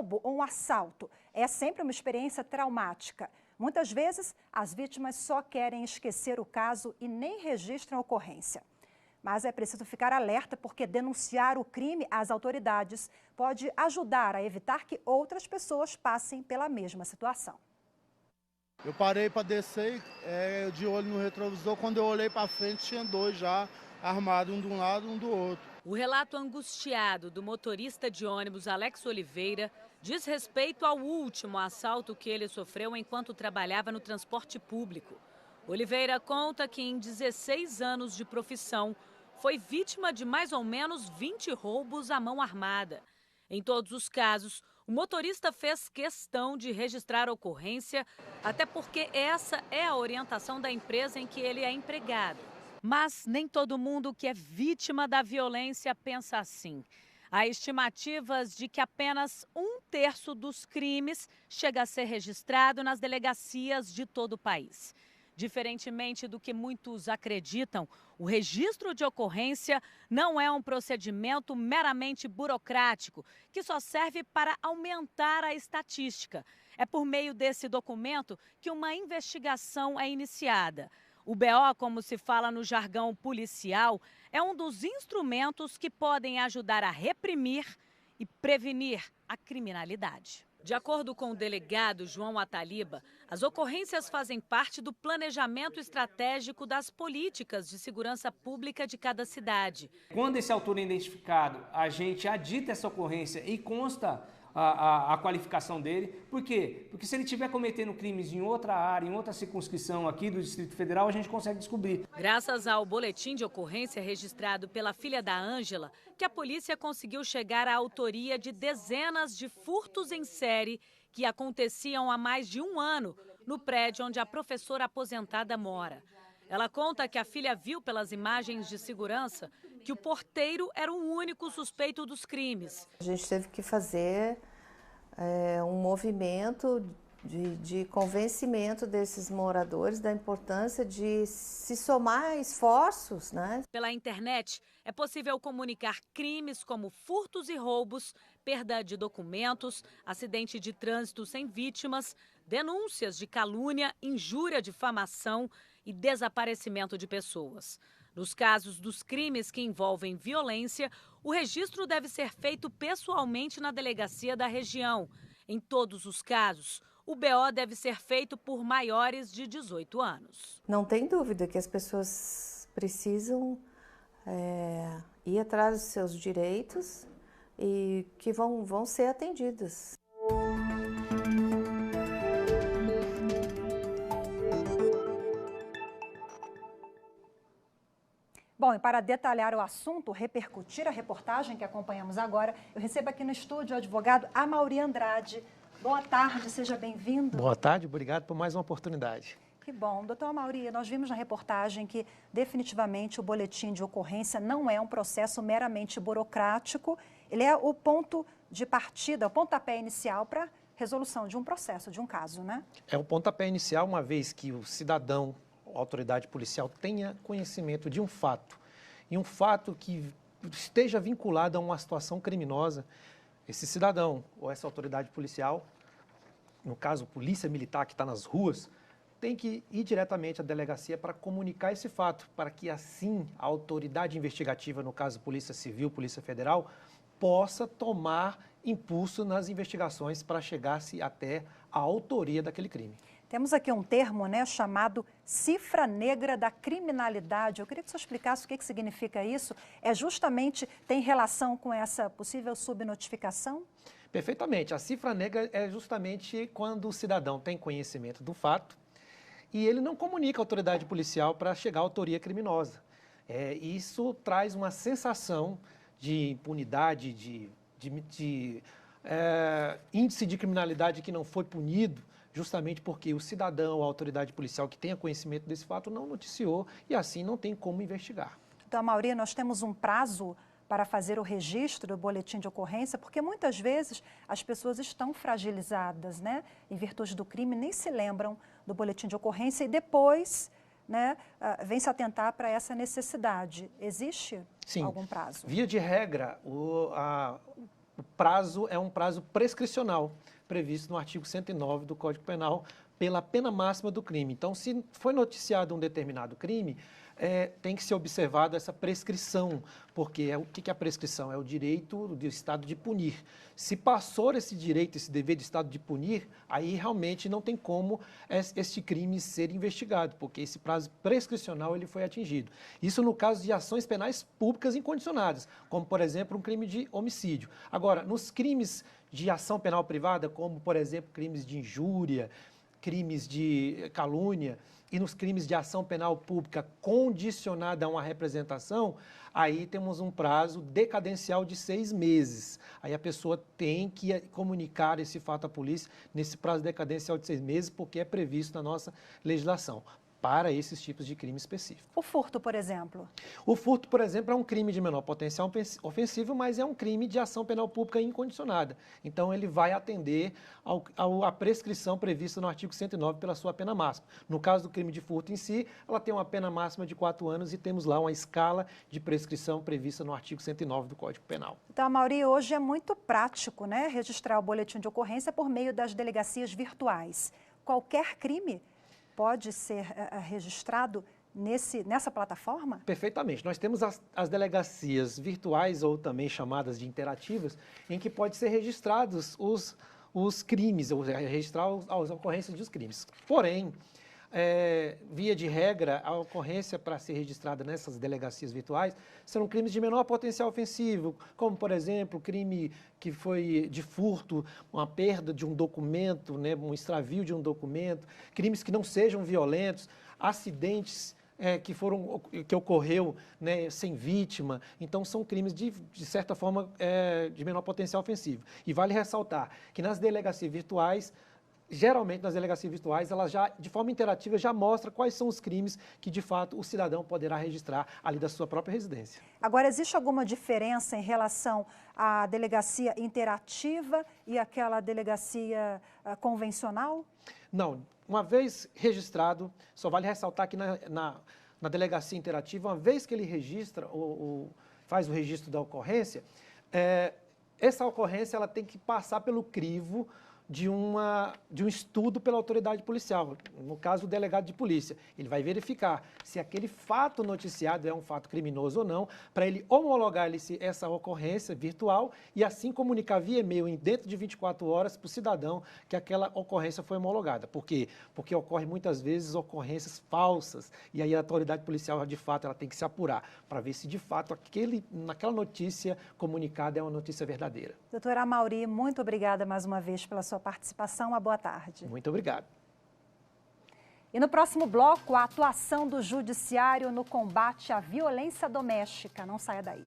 roubo ou um assalto é sempre uma experiência traumática. Muitas vezes, as vítimas só querem esquecer o caso e nem registram a ocorrência. Mas é preciso ficar alerta porque denunciar o crime às autoridades pode ajudar a evitar que outras pessoas passem pela mesma situação. Eu parei para descer, de olho no retrovisor. Quando eu olhei para frente, tinha dois já armados, um de um lado e um do outro. O relato angustiado do motorista de ônibus Alex Oliveira diz respeito ao último assalto que ele sofreu enquanto trabalhava no transporte público. Oliveira conta que em 16 anos de profissão foi vítima de mais ou menos 20 roubos à mão armada. Em todos os casos, o motorista fez questão de registrar a ocorrência, até porque essa é a orientação da empresa em que ele é empregado. Mas nem todo mundo que é vítima da violência pensa assim. Há estimativas de que apenas 1/3 dos crimes chega a ser registrado nas delegacias de todo o país. Diferentemente do que muitos acreditam, o registro de ocorrência não é um procedimento meramente burocrático, que só serve para aumentar a estatística. É por meio desse documento que uma investigação é iniciada. O BO, como se fala no jargão policial, é um dos instrumentos que podem ajudar a reprimir e prevenir a criminalidade. De acordo com o delegado João Ataliba, as ocorrências fazem parte do planejamento estratégico das políticas de segurança pública de cada cidade. Quando esse autor é identificado, a gente adita essa ocorrência e consta a qualificação dele. Por quê? Porque se ele estiver cometendo crimes em outra área, em outra circunscrição aqui do Distrito Federal, a gente consegue descobrir. Graças ao boletim de ocorrência registrado pela filha da Ângela, que a polícia conseguiu chegar à autoria de dezenas de furtos em série que aconteciam há mais de um ano no prédio onde a professora aposentada mora. Ela conta que a filha viu pelas imagens de segurança que o porteiro era o único suspeito dos crimes. A gente teve que fazer um movimento de convencimento desses moradores da importância de se somar esforços, né? Pela internet, é possível comunicar crimes como furtos e roubos, perda de documentos, acidente de trânsito sem vítimas, denúncias de calúnia, injúria, difamação e desaparecimento de pessoas. Nos casos dos crimes que envolvem violência, o registro deve ser feito pessoalmente na delegacia da região. Em todos os casos, o BO deve ser feito por maiores de 18 anos. Não tem dúvida que as pessoas precisam ir atrás dos seus direitos e que vão ser atendidas. Bom, e para detalhar o assunto, repercutir a reportagem que acompanhamos agora, eu recebo aqui no estúdio o advogado Amaury Andrade. Boa tarde, seja bem-vindo. Boa tarde, obrigado por mais uma oportunidade. Que bom. Doutor Amaury, nós vimos na reportagem que definitivamente o boletim de ocorrência não é um processo meramente burocrático, ele é o ponto de partida, o pontapé inicial para resolução de um processo, de um caso, né? É o pontapé inicial, uma vez que o cidadão, a autoridade policial, tenha conhecimento de um fato, e um fato que esteja vinculado a uma situação criminosa, esse cidadão ou essa autoridade policial, no caso, polícia militar que está nas ruas, tem que ir diretamente à delegacia para comunicar esse fato, para que assim a autoridade investigativa, no caso Polícia Civil, Polícia Federal, possa tomar impulso nas investigações para chegar-se até a autoria daquele crime. Temos aqui um termo, né, chamado cifra negra da criminalidade. Eu queria que você explicasse o que significa isso. Tem relação com essa possível subnotificação? Perfeitamente. A cifra negra é justamente quando o cidadão tem conhecimento do fato e ele não comunica à autoridade policial para chegar à autoria criminosa. Isso traz uma sensação de impunidade, de índice de criminalidade que não foi punido, justamente porque o cidadão, a autoridade policial que tenha conhecimento desse fato não noticiou e assim não tem como investigar. Então, Amaury, nós temos um prazo para fazer o registro do boletim de ocorrência, porque muitas vezes as pessoas estão fragilizadas, né, em virtude do crime, nem se lembram do boletim de ocorrência e depois, né, vem se atentar para essa necessidade. Existe Sim. algum prazo? Via de regra, o prazo é um prazo prescricional, previsto no artigo 109 do Código Penal, pela pena máxima do crime. Então, se foi noticiado um determinado crime, tem que ser observada essa prescrição, porque o que é a prescrição? É o direito do Estado de punir. Se passou esse direito, esse dever do Estado de punir, aí realmente não tem como este crime ser investigado, porque esse prazo prescricional ele foi atingido. Isso no caso de ações penais públicas incondicionadas, como, por exemplo, um crime de homicídio. Agora, nos crimes de ação penal privada, como, por exemplo, crimes de injúria, crimes de calúnia e nos crimes de ação penal pública condicionada a uma representação, aí temos um prazo decadencial de 6 meses. Aí a pessoa tem que comunicar esse fato à polícia nesse prazo decadencial de 6 meses, porque é previsto na nossa legislação para esses tipos de crime específico. O furto, por exemplo? O furto, por exemplo, é um crime de menor potencial ofensivo, mas é um crime de ação penal pública incondicionada. Então, ele vai atender à prescrição prevista no artigo 109 pela sua pena máxima. No caso do crime de furto em si, ela tem uma pena máxima de 4 anos e temos lá uma escala de prescrição prevista no artigo 109 do Código Penal. Então, Amaury, hoje é muito prático, né, registrar o boletim de ocorrência por meio das delegacias virtuais. Qualquer crime pode ser registrado nessa plataforma? Perfeitamente. Nós temos as delegacias virtuais, ou também chamadas de interativas, em que pode ser registrados os crimes, ou registrar as ocorrências dos crimes. Porém, via de regra, a ocorrência para ser registrada nessas delegacias virtuais serão crimes de menor potencial ofensivo, como, por exemplo, crime que foi de furto, uma perda de um documento, né, um extravio de um documento, crimes que não sejam violentos, acidentes que ocorreu, né, sem vítima. Então, são crimes, de certa forma, de menor potencial ofensivo. E vale ressaltar que nas delegacias virtuais, geralmente, nas delegacias virtuais, ela já, de forma interativa, já mostra quais são os crimes que, de fato, o cidadão poderá registrar ali da sua própria residência. Agora, existe alguma diferença em relação à delegacia interativa e aquela delegacia convencional? Não. Uma vez registrado, só vale ressaltar que na delegacia interativa, uma vez que ele registra, faz o registro da ocorrência, essa ocorrência ela tem que passar pelo crivo de um estudo pela autoridade policial, no caso o delegado de polícia. Ele vai verificar se aquele fato noticiado é um fato criminoso ou não, para ele homologar essa ocorrência virtual e assim comunicar via e-mail dentro de 24 horas para o cidadão que aquela ocorrência foi homologada. Por quê? Porque ocorre muitas vezes ocorrências falsas e aí a autoridade policial, de fato, ela tem que se apurar para ver se de fato naquela notícia comunicada é uma notícia verdadeira. Doutora Amaury, muito obrigada mais uma vez pela sua participação. Uma boa tarde. Muito obrigado. E no próximo bloco, a atuação do Judiciário no combate à violência doméstica. Não saia daí.